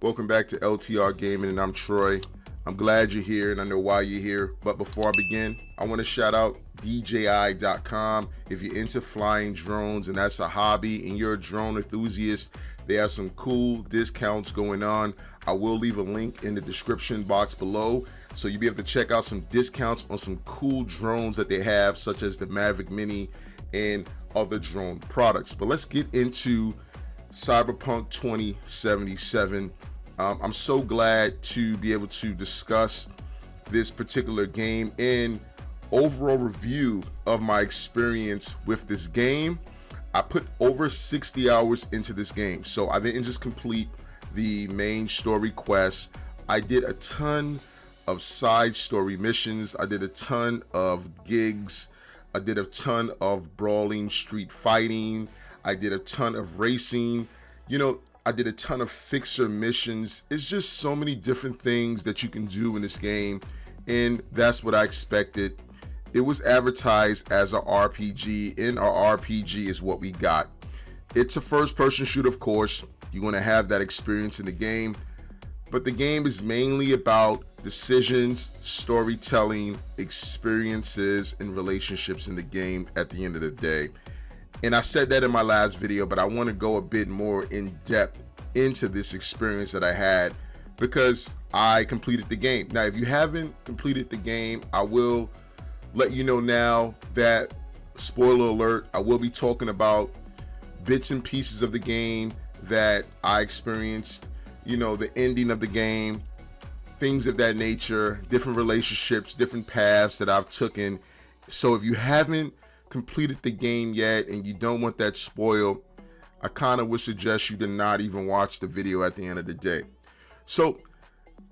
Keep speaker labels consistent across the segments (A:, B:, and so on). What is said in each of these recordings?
A: Welcome back to LTR Gaming, and I'm Troy. I'm glad you're here, and I know why you're here. But before I begin, I want to shout out DJI.com. If you're into flying drones and that's a hobby and you're a drone enthusiast, they have some cool discounts going on. I will leave a link in the description box below, so you'll be able to check out some discounts on some cool drones that they have, such as the Mavic Mini and other drone products. But let's get into CYBERPUNK 2077. I'm so glad to be able to discuss this particular game and overall review of my experience with this game. I put over 60 hours into this game, so I didn't just complete the main story quests. I did a ton of side story missions. I did a ton of gigs. I did a ton of brawling, street fighting. I did a ton of racing. I did a ton of fixer missions. It's just so many different things that you can do in this game, and that's what I expected. It was advertised as a RPG, and our RPG is what we got. It's a first-person shooter, of course. You're going to have that experience in the game, but the game is mainly about decisions, storytelling, experiences, and relationships in the game at the end of the day. And I said that in my last video, but I want to go a bit more in depth into this experience that I had because I completed the game. Now, if you haven't completed the game, I will let you know now that, spoiler alert, I will be talking about bits and pieces of the game that I experienced, the ending of the game, things of that nature, different relationships, different paths that I've taken. So if you haven't completed the game yet and you don't want that spoiled, I kind of would suggest you to not even watch the video at the end of the day. So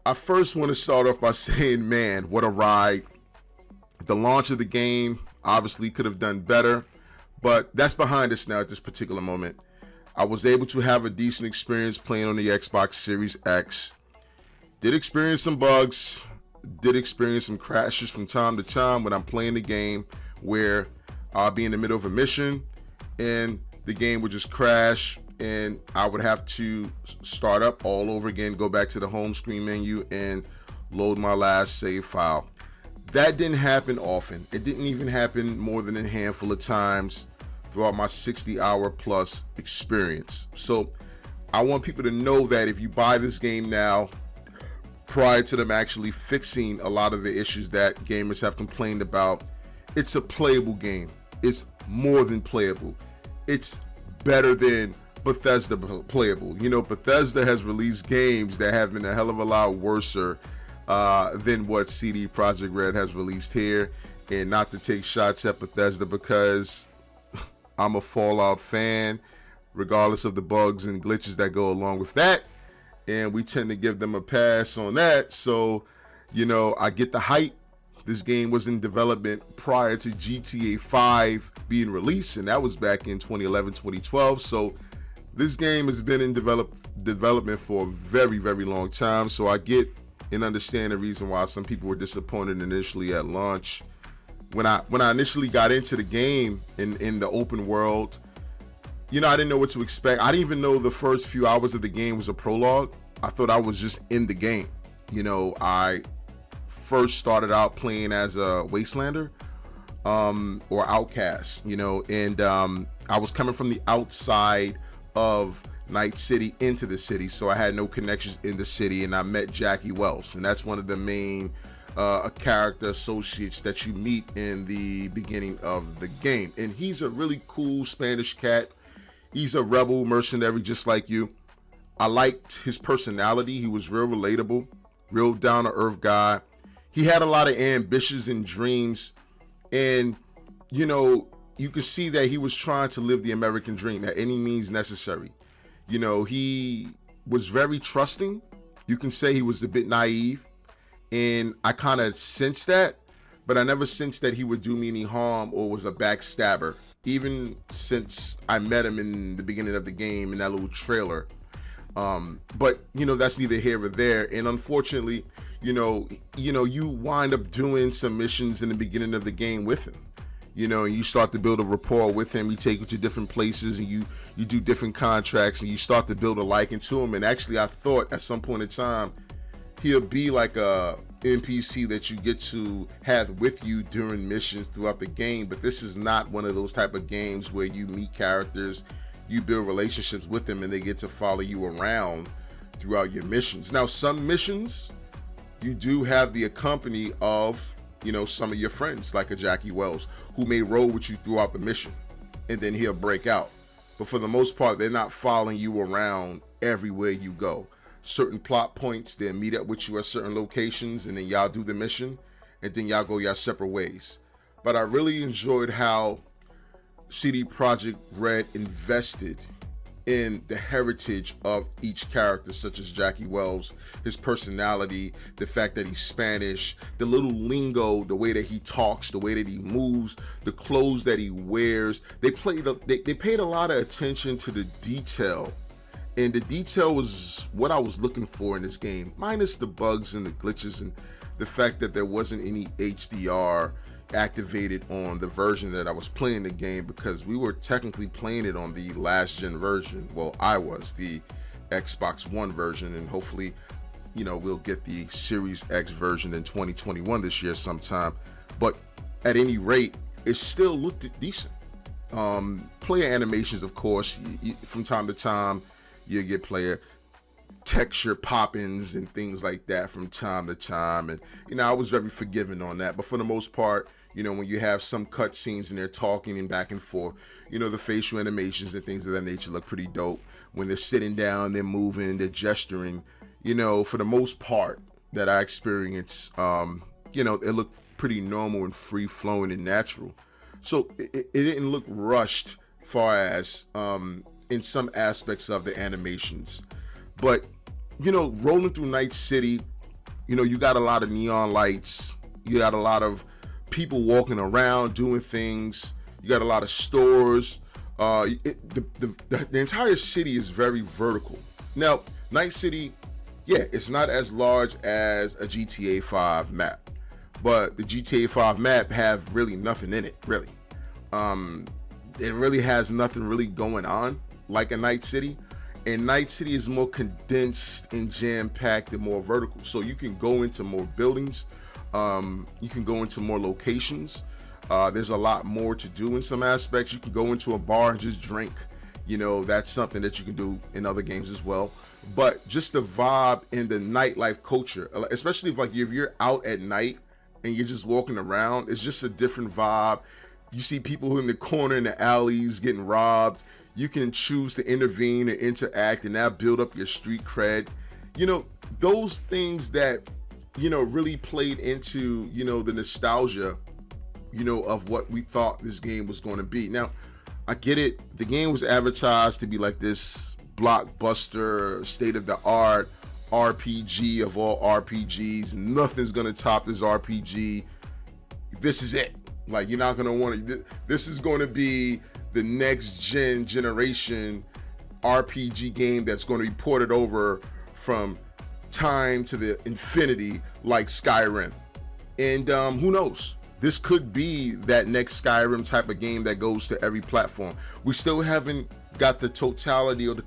A: I first want to start off by saying, man, what a ride. The launch of the game obviously could have done better, but that's behind us now at this particular moment. I was able to have a decent experience playing on the Xbox Series X. Did experience some bugs, did experience some crashes from time to time when I'm playing the game, where I'll be in the middle of a mission and the game would just crash and I would have to start up all over again, go back to the home screen menu and load my last save file. That didn't happen often. It didn't even happen more than a handful of times throughout my 60-hour plus experience. So I want people to know that if you buy this game now, prior to them actually fixing a lot of the issues that gamers have complained about, it's a playable game. It's more than playable. It's better than Bethesda playable. Bethesda has released games that have been a hell of a lot worser than what CD Projekt Red has released here. And not to take shots at Bethesda, because I'm a Fallout fan, regardless of the bugs and glitches that go along with that. And we tend to give them a pass on that. So, I get the hype. This game was in development prior to GTA 5 being released, and that was back in 2011, 2012. So this game has been in development for a very, very long time. So I get and understand the reason why some people were disappointed initially at launch. When I initially got into the game in the open world, I didn't know what to expect. I didn't even know the first few hours of the game was a prologue. I thought I was just in the game. I first started out playing as a Wastelander or Outcast, and I was coming from the outside of Night City into the city, so I had no connections in the city, and I met Jackie Wells, and that's one of the main character associates that you meet in the beginning of the game. And he's a really cool Spanish cat. He's a rebel mercenary just like you. I liked his personality. He was real relatable, real down-to-earth guy. He had a lot of ambitions and dreams, and you could see that he was trying to live the American dream at any means necessary. He was very trusting. You can say he was a bit naive, and I kind of sensed that, but I never sensed that he would do me any harm or was a backstabber, even since I met him in the beginning of the game in that little trailer. But that's neither here or there. And unfortunately, you wind up doing some missions in the beginning of the game with him. and you start to build a rapport with him. He take you to different places, and you do different contracts, and you start to build a liking to him. And actually, I thought at some point in time, he'll be like a NPC that you get to have with you during missions throughout the game. But this is not one of those type of games where you meet characters, you build relationships with them, and they get to follow you around throughout your missions. Now, some missions, you do have the company of, some of your friends, like a Jackie Wells, who may roll with you throughout the mission, and then he'll break out. But for the most part, they're not following you around everywhere you go. Certain plot points, they'll meet up with you at certain locations, and then y'all do the mission, and then y'all go y'all separate ways. But I really enjoyed how CD Projekt Red invested in the heritage of each character, such as Jackie Wells, his personality, the fact that he's Spanish, the little lingo, the way that he talks, the way that he moves, the clothes that he wears. They paid a lot of attention to the detail, and the detail was what I was looking for in this game, minus the bugs and the glitches and the fact that there wasn't any HDR activated on the version that I was playing the game, because we were technically playing it on the last gen version. Well, I was the Xbox One version, and hopefully, we'll get the Series X version in 2021 this year sometime. But at any rate, it still looked decent. Player animations, of course, from time to time, you get player texture pop-ins and things like that from time to time, and I was very forgiving on that. But for the most part, when you have some cutscenes and they're talking and back and forth, the facial animations and things of that nature look pretty dope. When they're sitting down, they're moving, they're gesturing, for the most part that I experienced, it looked pretty normal and free-flowing and natural. So it didn't look rushed far as in some aspects of the animations. But rolling through Night City, you got a lot of neon lights, you got a lot of people walking around doing things, you got a lot of stores. The entire city is very vertical. Now, Night City, it's not as large as a GTA 5 map, but the GTA 5 map have really nothing in it, really. It really has nothing really going on like a Night City. And Night City is more condensed and jam-packed and more vertical. So you can go into more buildings. You can go into more locations. There's a lot more to do in some aspects. You can go into a bar and just drink. That's something that you can do in other games as well. But just the vibe and the nightlife culture, especially if you're out at night and you're just walking around, it's just a different vibe. You see people who in the corner in the alleys getting robbed. You can choose to intervene and interact, and that build up your street cred. Those things that, really played into, the nostalgia, of what we thought this game was going to be. Now, I get it. The game was advertised to be like this blockbuster, state-of-the-art RPG of all RPGs. Nothing's going to top this RPG. This is it. You're not going to want to... This is going to be the next generation RPG game that's going to be ported over from time to the infinity, like Skyrim. And who knows? This could be that next Skyrim type of game that goes to every platform. We still haven't got the totality or the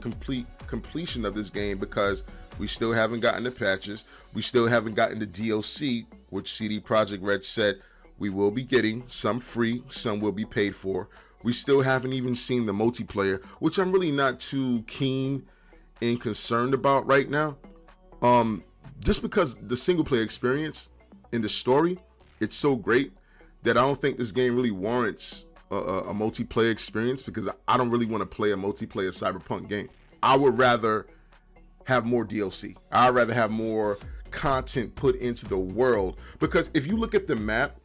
A: completion of this game, because we still haven't gotten the patches. We still haven't gotten the DLC, which CD Projekt Red said we will be getting. Some free, some will be paid for. We still haven't even seen the multiplayer, which I'm really not too keen and concerned about right now. Just because the single player experience and the story, it's so great that I don't think this game really warrants a multiplayer experience, because I don't really want to play a multiplayer Cyberpunk game. I would rather have more DLC. I'd rather have more content put into the world, because if you look at the map,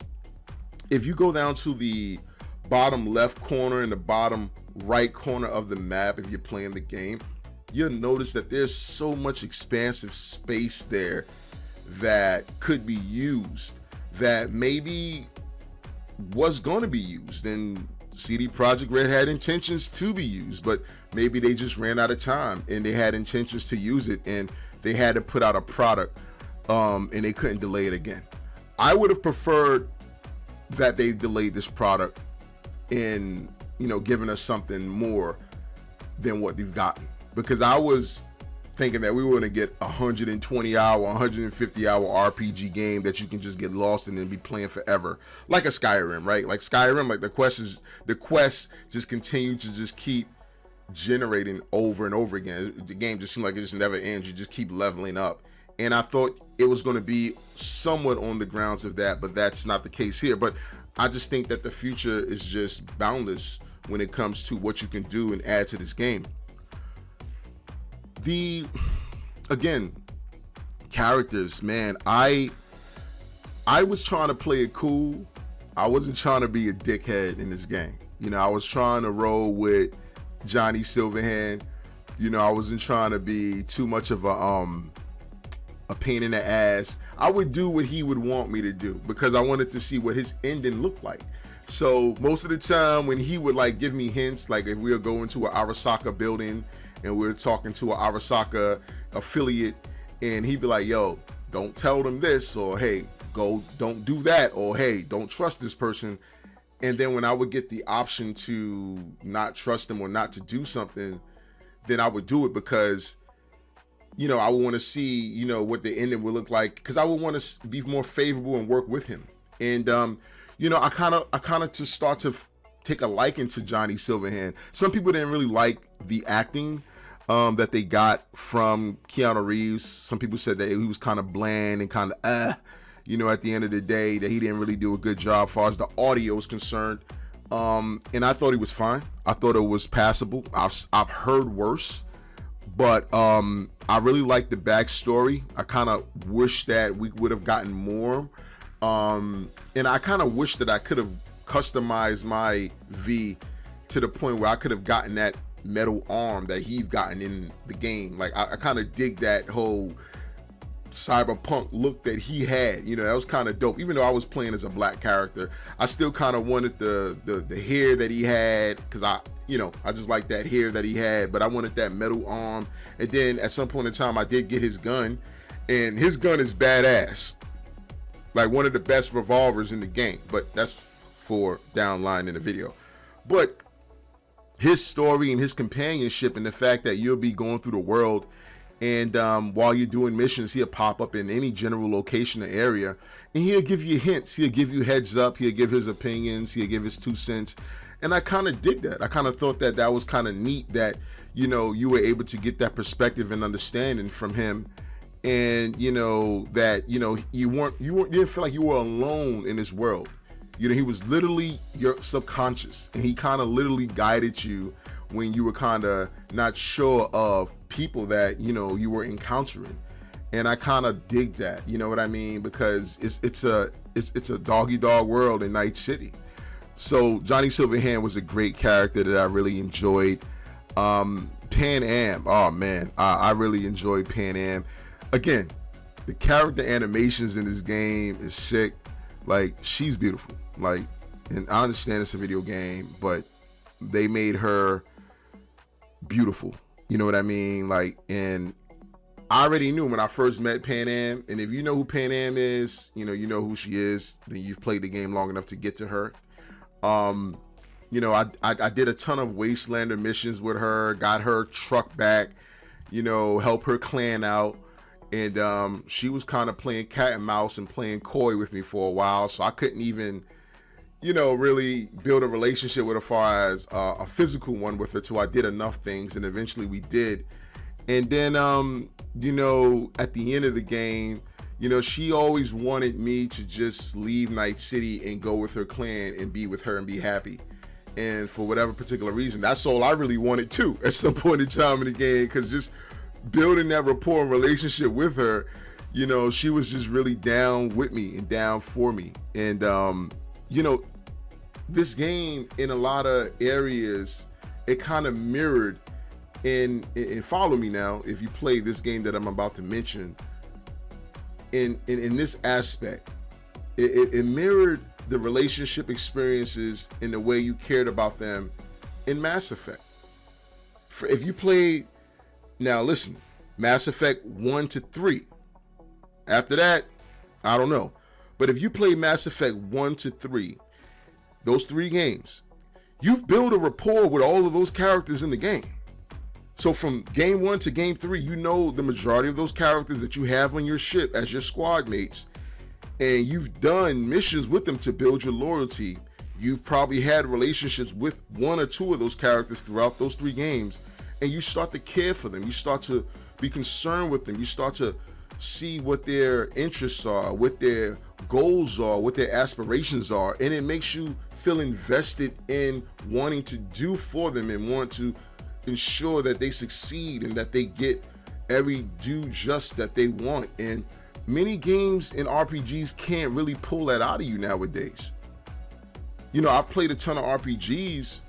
A: if you go down to the bottom left corner and the bottom right corner of the map, if you're playing the game, you'll notice that there's so much expansive space there that could be used, that maybe was going to be used, and CD Projekt Red had intentions to be used, but maybe they just ran out of time and they had intentions to use it, and they had to put out a product, and they couldn't delay it again. I would have preferred that they delayed this product in, giving us something more than what they've gotten. Because I was thinking that we were going to get 120-hour, 150-hour RPG game that you can just get lost in and be playing forever, like a Skyrim, right? Like Skyrim, like the quests just continue to just keep generating over and over again. The game just seemed like it just never ends. You just keep leveling up. And I thought it was going to be somewhat on the grounds of that, but that's not the case here. But I just think that the future is just boundless when it comes to what you can do and add to this game. Again, characters, man, I was trying to play it cool. I wasn't trying to be a dickhead in this game. I was trying to roll with Johnny Silverhand. I wasn't trying to be too much of a pain in the ass. I would do what he would want me to do because I wanted to see what his ending looked like. So most of the time when he would like give me hints, like if we were going to an Arasaka building and we were talking to an Arasaka affiliate, and he'd be like, yo, don't tell them this, or hey, go, don't do that, or hey, don't trust this person. And then when I would get the option to not trust them or not to do something, then I would do it because I would want to see, what the ending would look like, because I would want to be more favorable and work with him. And, I kind of just start to take a liking to Johnny Silverhand. Some people didn't really like the acting that they got from Keanu Reeves. Some people said that he was kind of bland and kind of, at the end of the day, that he didn't really do a good job as far as the audio is concerned. And I thought he was fine. I thought it was passable. I've heard worse. But I really like the backstory. I kind of wish that we would have gotten more. And I kind of wish that I could have customized my V to the point where I could have gotten that metal arm that he'd gotten in the game. Like I kind of dig that whole cyberpunk look that he had. That was kind of dope. Even though I was playing as a black character, I still kind of wanted the hair that he had, because I just like that hair that he had, but I wanted that metal arm. And then at some point in time, I did get his gun, and his gun is badass. Like one of the best revolvers in the game, but that's for downline in the video. But his story and his companionship and the fact that you'll be going through the world, and while you're doing missions, he'll pop up in any general location or area, and he'll give you hints, he'll give you heads up, he'll give his opinions, he'll give his 2 cents. And I kind of dig that. I kind of thought that was kind of neat that, you were able to get that perspective and understanding from him. And, that, you didn't feel like you were alone in this world. He was literally your subconscious, and he kind of literally guided you when you were kind of not sure of people that, you were encountering. And I kind of dig that, you know what I mean? Because it's a doggy dog world in Night City. So Johnny Silverhand was a great character that I really enjoyed. Pan Am, oh man, I really enjoyed Pan Am. Again, the character animations in this game is sick. Like, she's beautiful. Like, and I understand it's a video game, but they made her beautiful. You know what I mean? Like, and I already knew when I first met Pan Am, and if you know who Pan Am is, you know who she is, then you've played the game long enough to get to her. I did a ton of Wastelander missions with her, got her truck back, help her clan out. And she was kind of playing cat and mouse and playing coy with me for a while. So I couldn't even, really build a relationship with her as far as a physical one with her till I did enough things. And eventually we did. And then, at the end of the game, she always wanted me to just leave Night City and go with her clan and be with her and be happy. And for whatever particular reason, that's all I really wanted too at some point in time in the game, because just building that rapport and relationship with her, she was just really down with me and down for me. And, this game in a lot of areas, it kind of mirrored, and follow me now if you play this game that I'm about to mention. In this aspect, it mirrored the relationship experiences in the way you cared about them in Mass Effect. If you played, now listen, Mass Effect 1 to 3. After that, I don't know. But if you play Mass Effect 1 to 3, those 3 games, you've built a rapport with all of those characters in the game. So from game 1 to game 3, you know the majority of those characters that you have on your ship as your squad mates, and you've done missions with them to build your loyalty. You've probably had relationships with 1 or 2 of those characters throughout those 3 games, and you start to care for them. You start to be concerned with them. You start to see what their interests are, what their goals are, what their aspirations are, and it makes you feel invested in wanting to do for them and want to ensure that they succeed and that they get every due just that they want. And many games and RPGs can't really pull that out of you nowadays. You know, I've played a ton of RPGs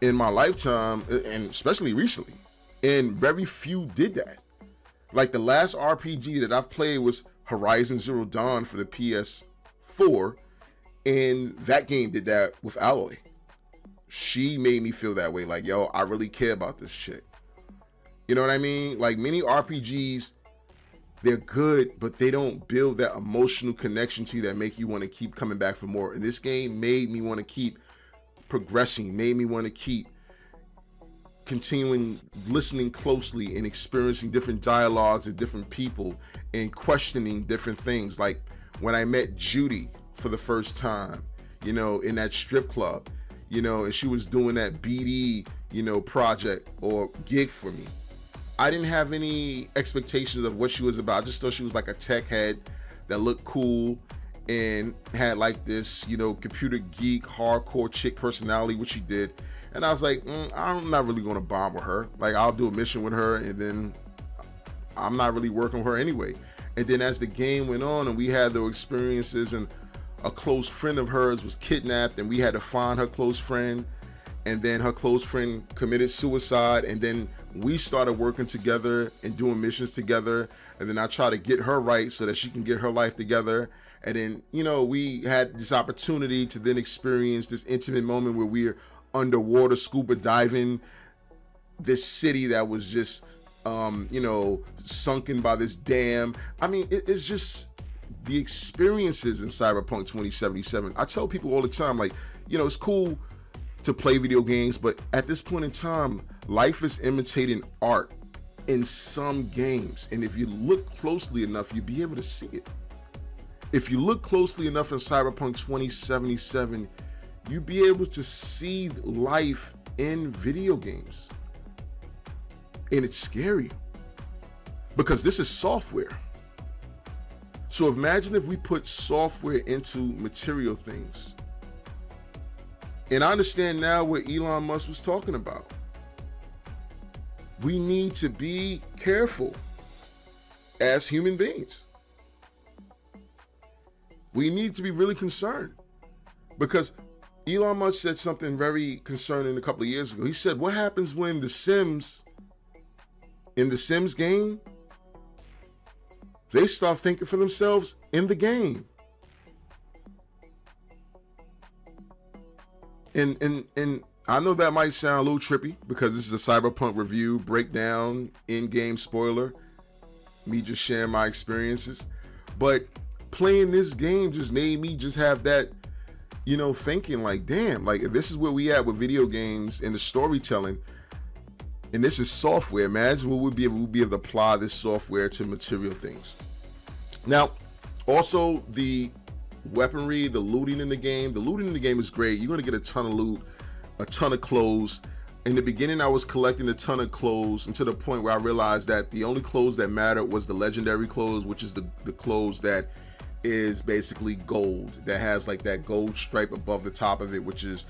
A: in my lifetime, and especially recently, and very few did that. Like the last RPG that I've played was Horizon Zero Dawn for the PS4, and that game did that with Alloy. She made me feel that way, like, yo, I really care about this shit. You know what I mean? Like many RPGs, they're good, but they don't build that emotional connection to you that make you want to keep coming back for more. And this game made me want to keep progressing, made me want to keep continuing listening closely and experiencing different dialogues with different people and questioning different things. Like when I met Judy for the first time, you know, in that strip club, you know, and she was doing that BD, you know, project or gig for me. I didn't have any expectations of what she was about. I just thought she was like a tech head that looked cool and had like this, you know, computer geek, hardcore chick personality, which she did. And I was like, I'm not really going to bond with her. Like, I'll do a mission with her, and then I'm not really working with her anyway. And then as the game went on and we had those experiences, and a close friend of hers was kidnapped, and we had to find her close friend, and then her close friend committed suicide, and then we started working together and doing missions together, and then I tried to get her right so that she can get her life together. And then, you know, we had this opportunity to then experience this intimate moment where we're underwater scuba diving this city that was just you know, sunken by this dam. I mean, it's just the experiences in Cyberpunk 2077. I tell people all the time, like, you know, it's cool to play video games, but at this point in time, life is imitating art in some games. And if you look closely enough, you'll be able to see it. If you look closely enough in Cyberpunk 2077, you'll be able to see life in video games. And it's scary because this is software. So imagine if we put software into material things. And I understand now what Elon Musk was talking about. We need to be careful as human beings. We need to be really concerned, because Elon Musk said something very concerning a couple of years ago. He said, what happens when in the Sims game, they start thinking for themselves in the game? And I know that might sound a little trippy because this is a Cyberpunk review, breakdown, in-game spoiler, me just sharing my experiences. But playing this game just made me just have that, you know, thinking like, damn, like if this is where we at with video games and the storytelling, and this is software, imagine what we'll be able to apply this software to material things. Now, also the weaponry, the looting in the game. The looting in the game is great. You're going to get a ton of loot, a ton of clothes. In the beginning, I was collecting a ton of clothes, and to the point where I realized that the only clothes that mattered was the legendary clothes, which is the clothes that is basically gold, that has like that gold stripe above the top of it, which is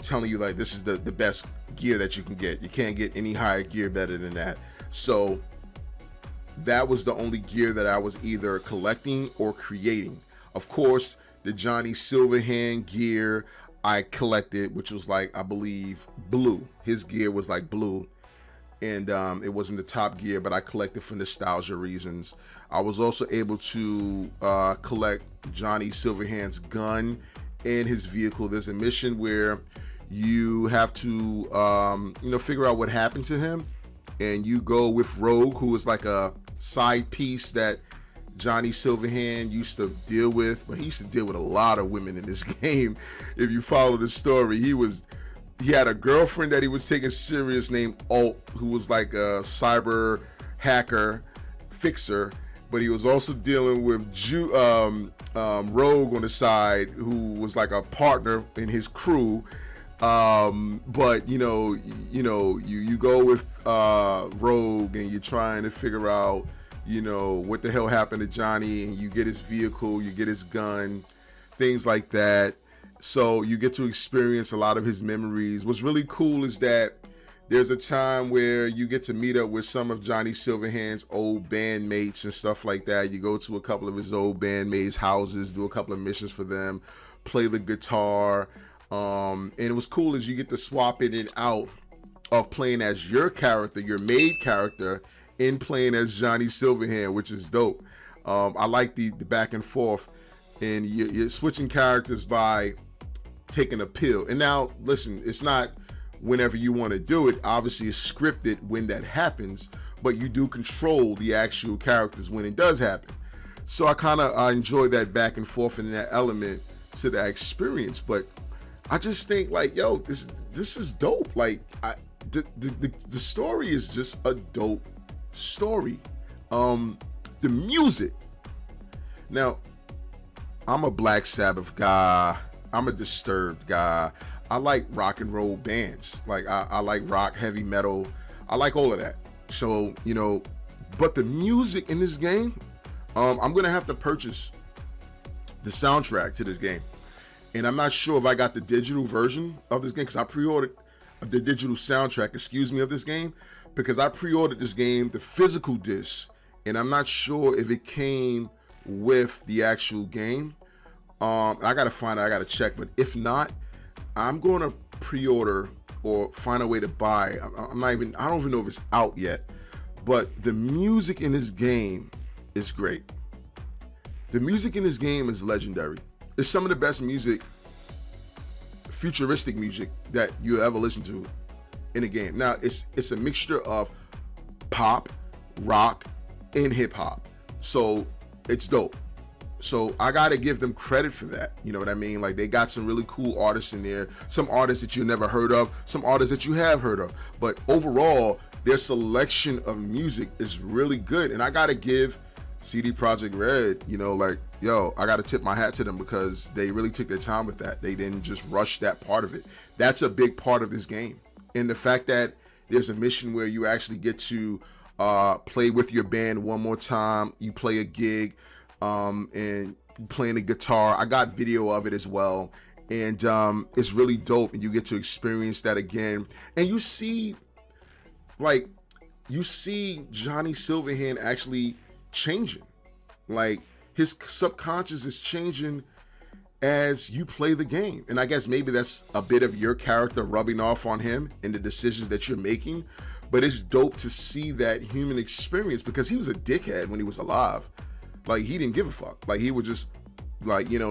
A: telling you like this is the best gear that you can get. You can't get any higher gear better than that. So that was the only gear that I was either collecting or creating. Of course, the Johnny Silverhand gear I collected, which was like, I believe, blue. His gear was like blue, and it wasn't the top gear, but I collected for nostalgia reasons. I was also able to collect Johnny Silverhand's gun and his vehicle. There's a mission where you have to figure out what happened to him, and you go with Rogue, who is like a side piece that Johnny Silverhand used to deal with, but he used to deal with a lot of women in this game. If you follow the story, he was he had a girlfriend that he was taking serious named Alt, who was like a cyber hacker fixer, but he was also dealing with Rogue on the side, who was like a partner in his crew. But you go with Rogue and you're trying to figure out, what the hell happened to Johnny, and you get his vehicle, you get his gun, things like that. So you get to experience a lot of his memories. What's really cool is that there's a time where you get to meet up with some of Johnny Silverhand's old bandmates and stuff like that. You go to a couple of his old bandmates' houses, do a couple of missions for them, play the guitar. And it was cool as you get to swap in and out of playing as your character, your main character, and playing as Johnny Silverhand, which is dope. I like the back and forth, and you're switching characters by taking a pill. And now, listen, it's not whenever you want to do it. Obviously, it's scripted when that happens, but you do control the actual characters when it does happen. So I enjoy that back and forth and that element to that experience. But I just think, like, yo, this is dope. Like, the story is just a dope story. The music. Now, I'm a Black Sabbath guy. I'm a Disturbed guy. I like rock and roll bands. Like, I like rock, heavy metal. I like all of that. So, but the music in this game, I'm gonna have to purchase the soundtrack to this game. And I'm not sure if I got the digital version of this game, because I pre-ordered the digital soundtrack, of this game, because I pre-ordered this game, the physical disc, and I'm not sure if it came with the actual game. I gotta find out, I gotta check, but if not, I'm gonna pre-order or find a way to buy. I don't even know if it's out yet, but the music in this game is great. The music in this game is legendary. It's some of the best music, futuristic music, that you ever listen to in a game. Now, it's a mixture of pop, rock, and hip hop. So it's dope. So I gotta give them credit for that. You know what I mean? Like, they got some really cool artists in there. Some artists that you never heard of, some artists that you have heard of. But overall, their selection of music is really good. And I gotta give CD Projekt Red, I gotta tip my hat to them, because they really took their time with that. They didn't just rush that part of it. That's a big part of this game. And the fact that there's a mission where you actually get to play with your band one more time. You play a gig, and playing the guitar. I got video of it as well. And it's really dope. And you get to experience that again. And you see Johnny Silverhand actually changing. Like, his subconscious is changing as you play the game. And I guess maybe that's a bit of your character rubbing off on him and the decisions that you're making. But it's dope to see that human experience, because he was a dickhead when he was alive. Like, he didn't give a fuck. Like, he would just,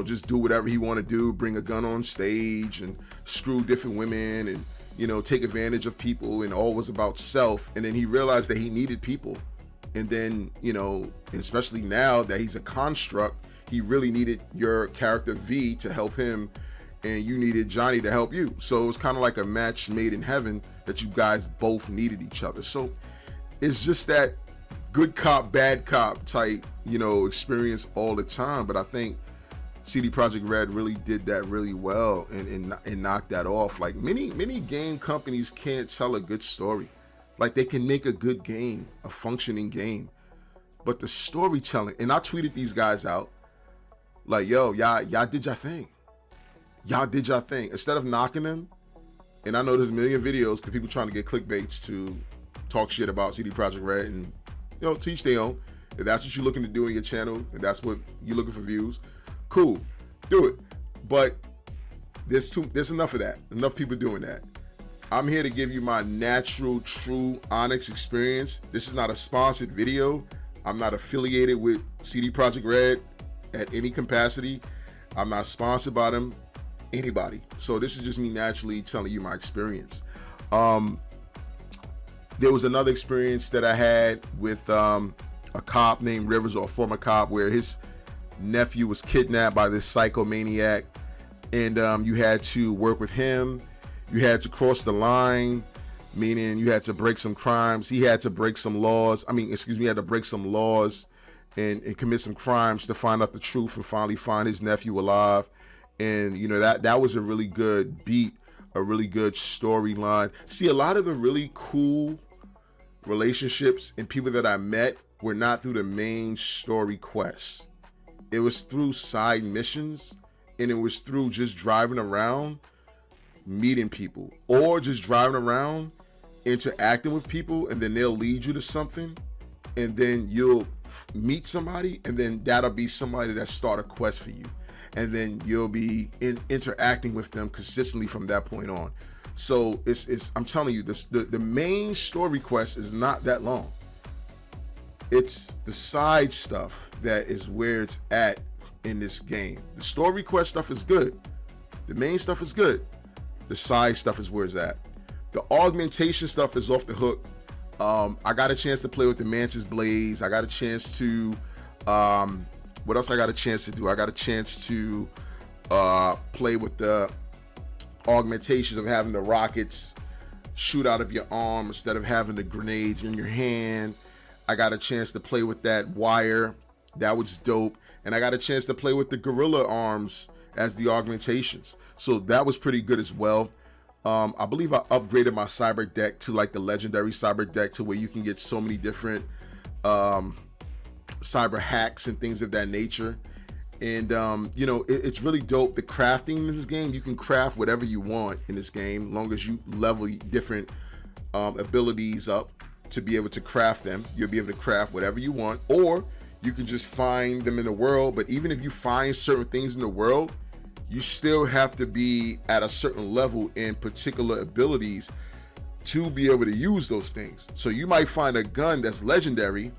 A: just do whatever he wanted to do, bring a gun on stage and screw different women and, take advantage of people, and all was about self. And then he realized that he needed people. And then, especially now that he's a construct, he really needed your character V to help him, and you needed Johnny to help you. So it was kind of like a match made in heaven, that you guys both needed each other. So it's just that good cop, bad cop type, experience all the time. But I think CD Projekt Red really did that really well and knocked that off. Like, many game companies can't tell a good story. Like, they can make a good game, a functioning game, but the storytelling, and I tweeted these guys out, like, yo, y'all did your thing. Y'all did your thing. Instead of knocking them, and I know there's a million videos because people trying to get clickbaits to talk shit about CD Projekt Red, and, teach their own. If that's what you're looking to do in your channel, and that's what you're looking for views, cool, do it. But there's enough of that. Enough people doing that. I'm here to give you my natural, true, honest experience. This is not a sponsored video. I'm not affiliated with CD Projekt Red at any capacity. I'm not sponsored by them, anybody. So this is just me naturally telling you my experience. There was another experience that I had with a cop named Rivers, or a former cop, where his nephew was kidnapped by this psychomaniac, and you had to work with him. You had to cross the line, meaning you had to break some crimes. He had to break some laws. He had to break some laws and commit some crimes to find out the truth and finally find his nephew alive. And, you know, that was a really good beat, a really good storyline. See, a lot of the really cool relationships and people that I met were not through the main story quests. It was through side missions, and it was through just driving around, meeting people, or just driving around, interacting with people, and then they'll lead you to something, and then you'll meet somebody, and then that'll be somebody that start a quest for you, and then you'll be interacting with them consistently from that point on. So it's I'm telling you, the main story quest is not that long. It's the side stuff that is where it's at in this game. The story quest stuff is good. The main stuff is good. The side stuff is where it's at. The augmentation stuff is off the hook. I got a chance to play with the Mantis Blaze. I got a chance to, what else I got a chance to do? I got a chance to play with the augmentations of having the rockets shoot out of your arm instead of having the grenades in your hand. I got a chance to play with that wire. That was dope. And I got a chance to play with the gorilla arms as the augmentations. So that was pretty good as well. I believe I upgraded my cyber deck to like the legendary cyber deck to where you can get so many different cyber hacks and things of that nature. And you know, it's really dope. The crafting in this game, you can craft whatever you want in this game, as long as you level different abilities up to be able to craft them. You'll be able to craft whatever you want, or you can just find them in the world. But even if you find certain things in the world, you still have to be at a certain level in particular abilities to be able to use those things. So you might find a gun that's legendary,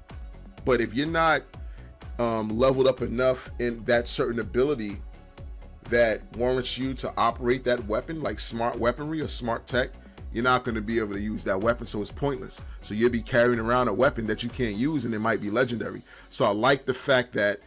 A: but if you're not leveled up enough in that certain ability that warrants you to operate that weapon, like smart weaponry or smart tech, you're not going to be able to use that weapon, so it's pointless. So you'll be carrying around a weapon that you can't use, and it might be legendary. So I like the fact that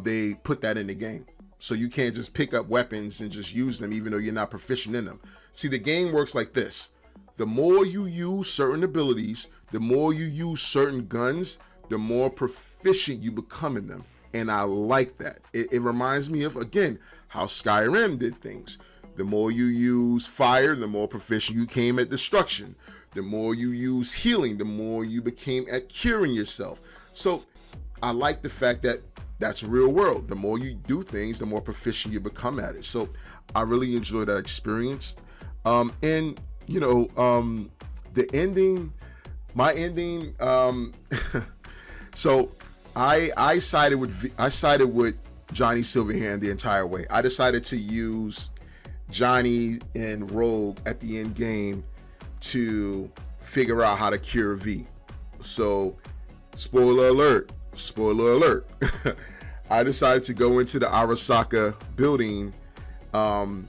A: they put that in the game. So you can't just pick up weapons and just use them even though you're not proficient in them. See, the game works like this. The more you use certain abilities, the more you use certain guns, the more proficient you become in them. And I like that. It reminds me of, again, how Skyrim did things. The more you use fire, the more proficient you came at destruction. The more you use healing, the more you became at curing yourself. So I like the fact that that's real world. The more you do things, the more proficient you become at it. So I really enjoyed that experience. And you know, the ending, my ending, so I sided with Johnny Silverhand the entire way. I decided to use Johnny and Rogue at the end game to figure out how to cure V. So spoiler alert, I decided to go into the Arasaka building and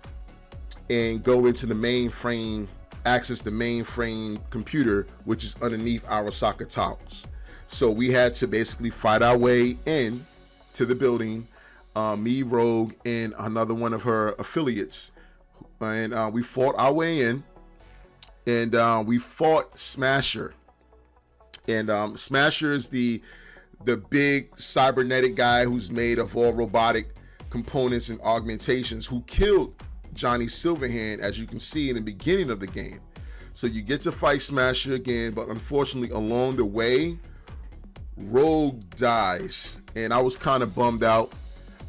A: go into the mainframe, access the mainframe computer, which is underneath Arasaka Towers. So we had to basically fight our way in to the building, me, Rogue, and another one of her affiliates. And we fought our way in, and we fought Smasher. And Smasher is the big cybernetic guy who's made of all robotic components and augmentations, who killed Johnny Silverhand, as you can see in the beginning of the game. So you get to fight Smasher again, but unfortunately along the way, Rogue dies. And I was kind of bummed out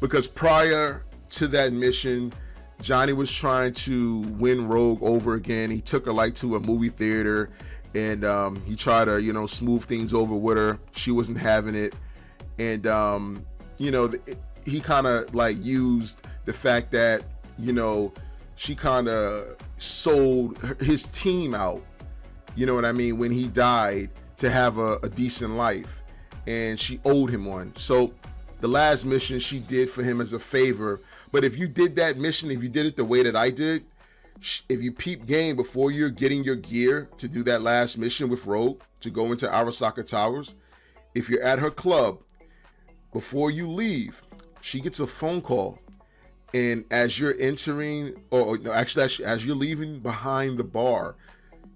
A: because prior to that mission, Johnny was trying to win Rogue over again. He took her like to a movie theater, and he tried to, you know, smooth things over with her. She wasn't having it. And, you know, he kind of like used the fact that, you know, she kind of sold his team out, you know what I mean, when he died, to have a decent life. And she owed him one. So the last mission she did for him as a favor. But if you did that mission, if you did it the way that I did, if you peep game before you're getting your gear to do that last mission with Rogue, to go into Arasaka Towers, if you're at her club, before you leave, she gets a phone call And as you're entering, or no, actually, as you're leaving behind the bar,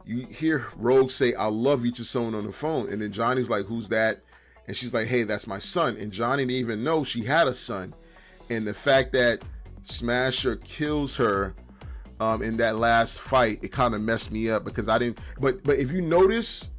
A: you hear Rogue say, "I love you" to someone on the phone. And then Johnny's like, "Who's that?" And she's like, "Hey, that's my son." And Johnny didn't even know she had a son. And the fact that Smasher kills her in that last fight, it kind of messed me up because I didn't. But if you notice,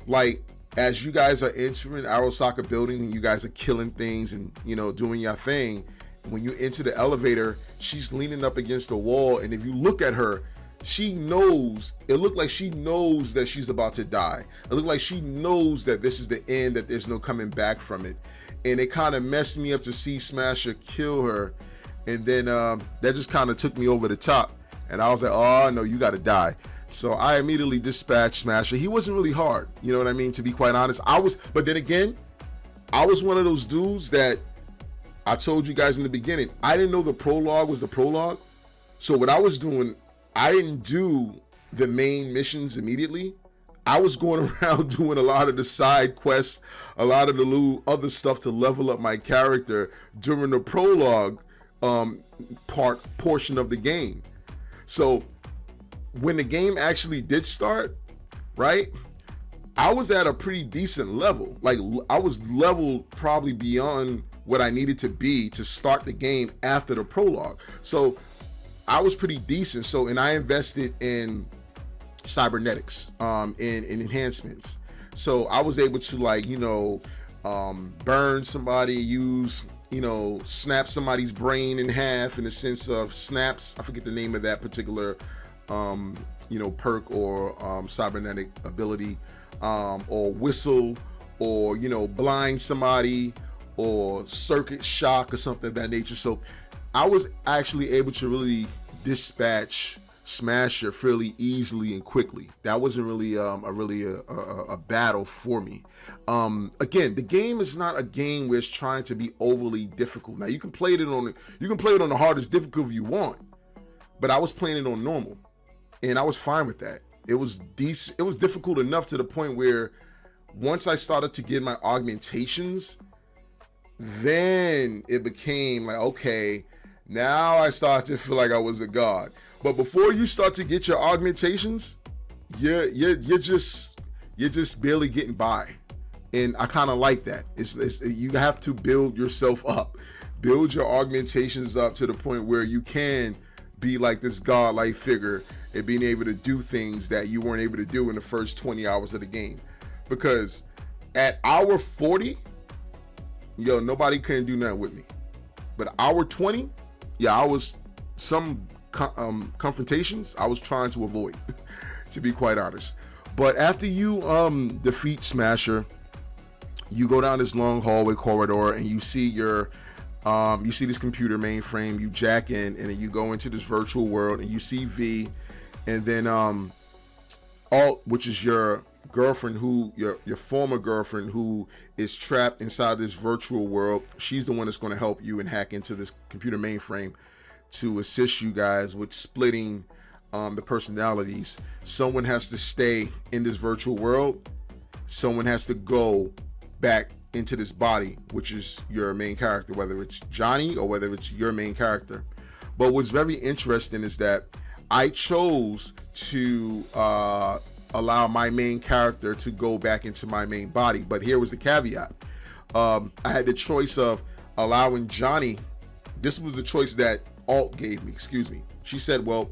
A: like, as you guys are entering Arasaka building and you guys are killing things and, you know, doing your thing, when you enter the elevator, she's leaning up against the wall. And if you look at her, she knows, it looked like she knows that she's about to die. It looked like she knows that this is the end, that there's no coming back from it. And it kind of messed me up to see Smasher kill her. And then that just kind of took me over the top. And I was like, oh, no, you got to die. So I immediately dispatched Smasher. He wasn't really hard, you know what I mean, to be quite honest. But then again, I was one of those dudes that I told you guys in the beginning, I didn't know the prologue was the prologue. So what I was doing, I didn't do the main missions immediately. I was going around doing a lot of the side quests, a lot of the little other stuff to level up my character during the prologue portion of the game. So when the game actually did start, right, I was at a pretty decent level. Like, I was leveled probably beyond what I needed to be to start the game after the prologue. So I was pretty decent. So, and I invested in cybernetics, in enhancements. So I was able to, like, you know, burn somebody, use, you know, snap somebody's brain in half in the sense of snaps. I forget the name of that particular, you know, perk or cybernetic ability, or whistle, or, you know, blind somebody, or circuit shock or something of that nature. So I was actually able to really dispatch Smasher fairly easily and quickly. That wasn't really a battle for me. Again, the game is not a game where it's trying to be overly difficult. Now you can play it on the hardest difficulty you want, but I was playing it on normal, and I was fine with that. It was decent. It was difficult enough to the point where once I started to get my augmentations, then it became like, okay, now I started to feel like I was a god. But before you start to get your augmentations, you're just barely getting by, and I kind of like that. It's you have to build yourself up, build your augmentations up to the point where you can be like this godlike figure and being able to do things that you weren't able to do in the first 20 hours of the game. Because at hour 40, yo, nobody couldn't do nothing with me. But hour 20, yeah, I was some confrontations I was trying to avoid, to be quite honest. But after you defeat Smasher, you go down this long hallway corridor and you see your you see this computer mainframe. You jack in and then you go into this virtual world and you see V, and then Alt, which is your girlfriend, who your former girlfriend, who is trapped inside this virtual world. She's the one that's going to help you and hack into this computer mainframe to assist you guys with splitting the personalities. Someone has to stay in this virtual world. Someone has to go back into this body, which is your main character, whether it's Johnny or whether it's your main character. But what's very interesting is that I chose to allow my main character to go back into my main body. But here was the caveat. I had the choice of allowing Johnny. This was the choice that Alt gave me, excuse me. She said, well,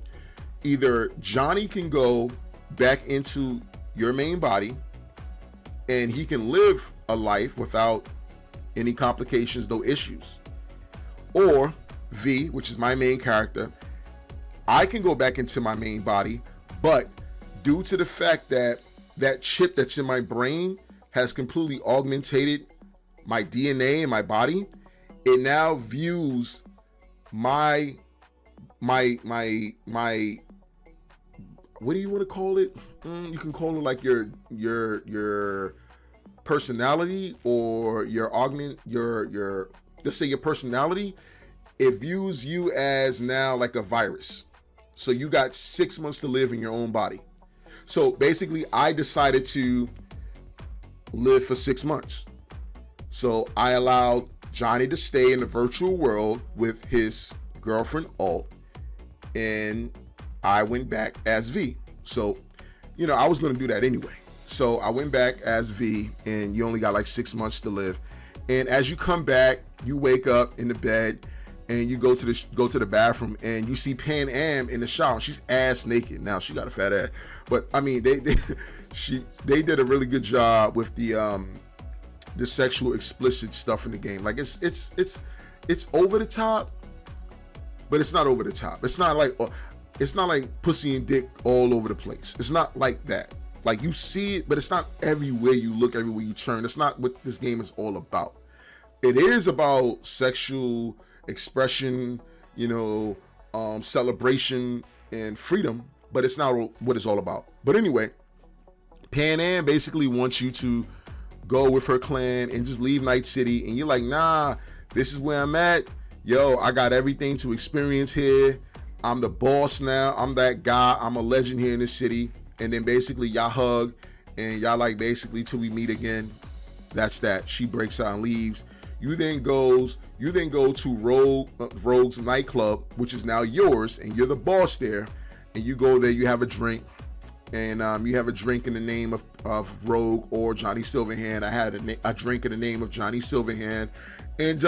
A: either Johnny can go back into your main body and he can live a life without any complications, no issues. Or V, which is my main character, I can go back into my main body, but due to the fact that that chip that's in my brain has completely augmented my DNA in my body, it now views my what do you want to call it? You can call it like your personality, or your let's say your personality. It views you as now like a virus. So you got 6 months to live in your own body. So basically I decided to live for 6 months. So I allowed Johnny to stay in the virtual world with his girlfriend Alt, and I went back as V. So, I was going to do that anyway. So I went back as V, and you only got like 6 months to live. And as you come back, you wake up in the bed, and you go to the bathroom, and you see Pan Am in the shower. She's ass naked. Now she got a fat ass, but I mean, they did a really good job with the sexual explicit stuff in the game. Like it's over the top, but it's not over the top. It's not like pussy and dick all over the place. It's not like that. Like, you see it, but it's not everywhere you look, everywhere you turn. That's not what this game is all about. It is about sexual expression, celebration and freedom, but it's not what it's all about. But anyway, Pan Am basically wants you to go with her clan and just leave Night City, and you're like, nah, this is where I'm at. Yo, I got everything to experience here. I'm the boss now. I'm that guy. I'm a legend here in the city. And then basically y'all hug, and y'all like, basically till we meet again. That's that. She breaks out and leaves. You then go to Rogue's nightclub, which is now yours, and you're the boss there. And you go there, you have a drink, and you have a drink in the name of Rogue or Johnny Silverhand. I had a drink in the name of Johnny Silverhand, and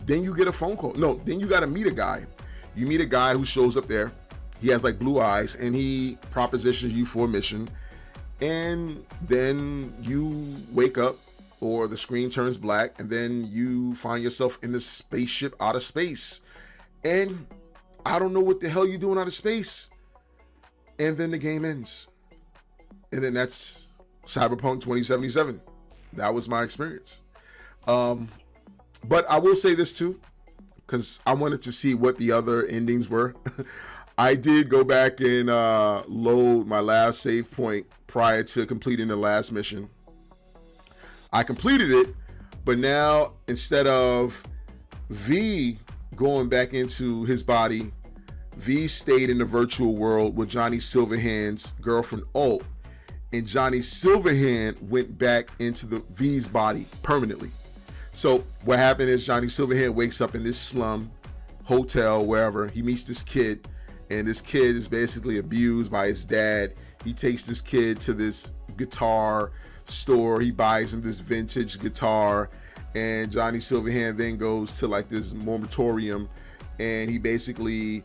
A: then you get a phone call. No, then you got to meet a guy. You meet a guy who shows up there. He has like blue eyes, and he propositions you for a mission, and then you wake up, or the screen turns black, and then you find yourself in this spaceship out of space, and I don't know what the hell you're doing out of space, and then the game ends, and then that's Cyberpunk 2077. That was my experience. But I will say this too, because I wanted to see what the other endings were. I did go back and load my last save point prior to completing the last mission. I completed it, but now instead of V going back into his body, V stayed in the virtual world with Johnny Silverhand's girlfriend Alt, and Johnny Silverhand went back into the V's body permanently. So what happened is Johnny Silverhand wakes up in this slum hotel, wherever. He meets this kid, and this kid is basically abused by his dad. He takes this kid to this guitar store. He buys him this vintage guitar, and Johnny Silverhand then goes to like this moratorium, and he basically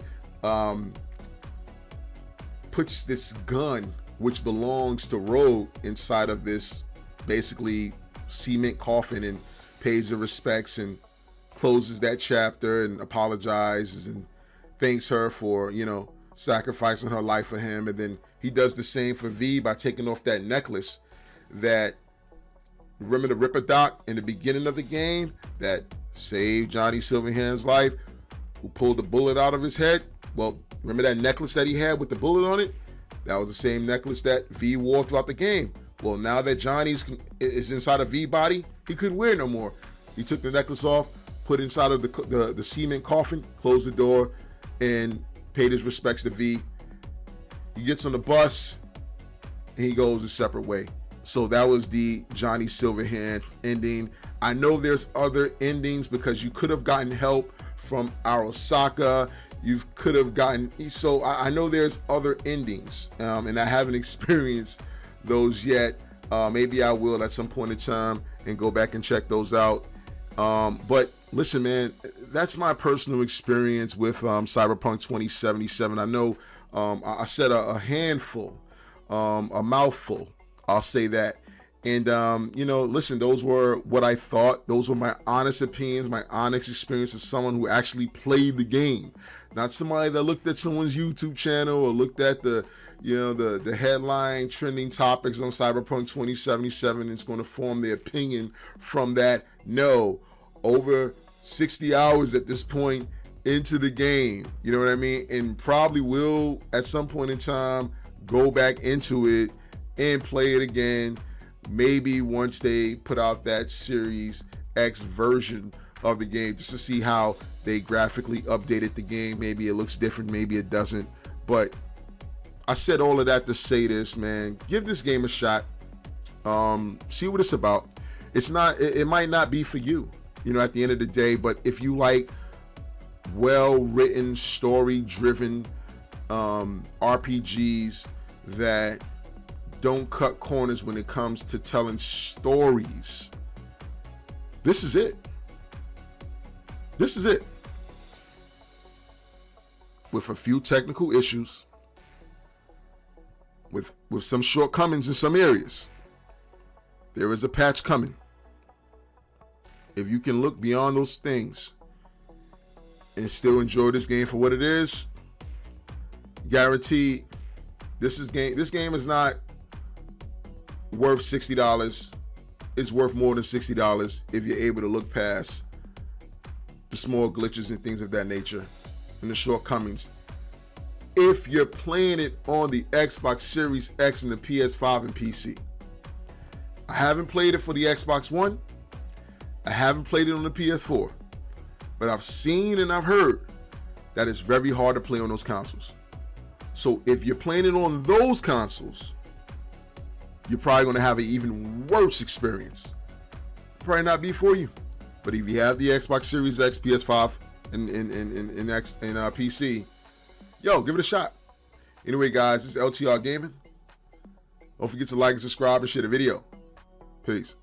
A: puts this gun, which belongs to Rogue, inside of this basically cement coffin, and pays the respects and closes that chapter and apologizes and thanks her for, sacrificing her life for him. And then he does the same for V by taking off that necklace that, remember the Ripper Doc in the beginning of the game that saved Johnny Silverhand's life, who pulled the bullet out of his head? Well, remember that necklace that he had with the bullet on it? That was the same necklace that V wore throughout the game. Well, now that Johnny's is inside a V body, he couldn't wear it no more. He took the necklace off, put it inside of the cement coffin, closed the door, and paid his respects to V. He gets on the bus, and he goes a separate way. So that was the Johnny Silverhand ending. I know there's other endings because you could have gotten help from Arasaka. You could have gotten, so I know there's other endings, and I haven't experienced those yet. Maybe I will at some point in time and go back and check those out. But listen, man, that's my personal experience with Cyberpunk 2077. I know I said a handful, a mouthful, I'll say that. And listen, those were what I thought. Those were my honest opinions, my honest experience of someone who actually played the game, not somebody that looked at someone's YouTube channel or looked at the headline trending topics on Cyberpunk 2077 and is going to form their opinion from that. No, over 60 hours at this point into the game, you know what I mean? And probably will at some point in time go back into it and play it again. Maybe once they put out that Series X version of the game, just to see how they graphically updated the game. Maybe it looks different, maybe it doesn't. But I said all of that to say this, man. Give this game a shot. See what it's about. It might not be for you, at the end of the day. But if you like well-written, story-driven RPGs that don't cut corners when it comes to telling stories. This is it. This is it. With a few technical issues, with some shortcomings in some areas. There is a patch coming. If you can look beyond those things and still enjoy this game for what it is, guaranteed, this game is not worth $60. It's worth more than $60 if you're able to look past the small glitches and things of that nature and the shortcomings. If you're playing it on the Xbox Series X and the PS5 and PC. I haven't played it for the Xbox One. I haven't played it on the PS4. But I've seen and I've heard that it's very hard to play on those consoles. So if you're playing it on those consoles, you're probably going to have an even worse experience. Probably not be for you. But if you have the Xbox Series X, PS5, and PC, yo, give it a shot. Anyway, guys, this is LTR Gaming. Don't forget to like and subscribe and share the video. Peace.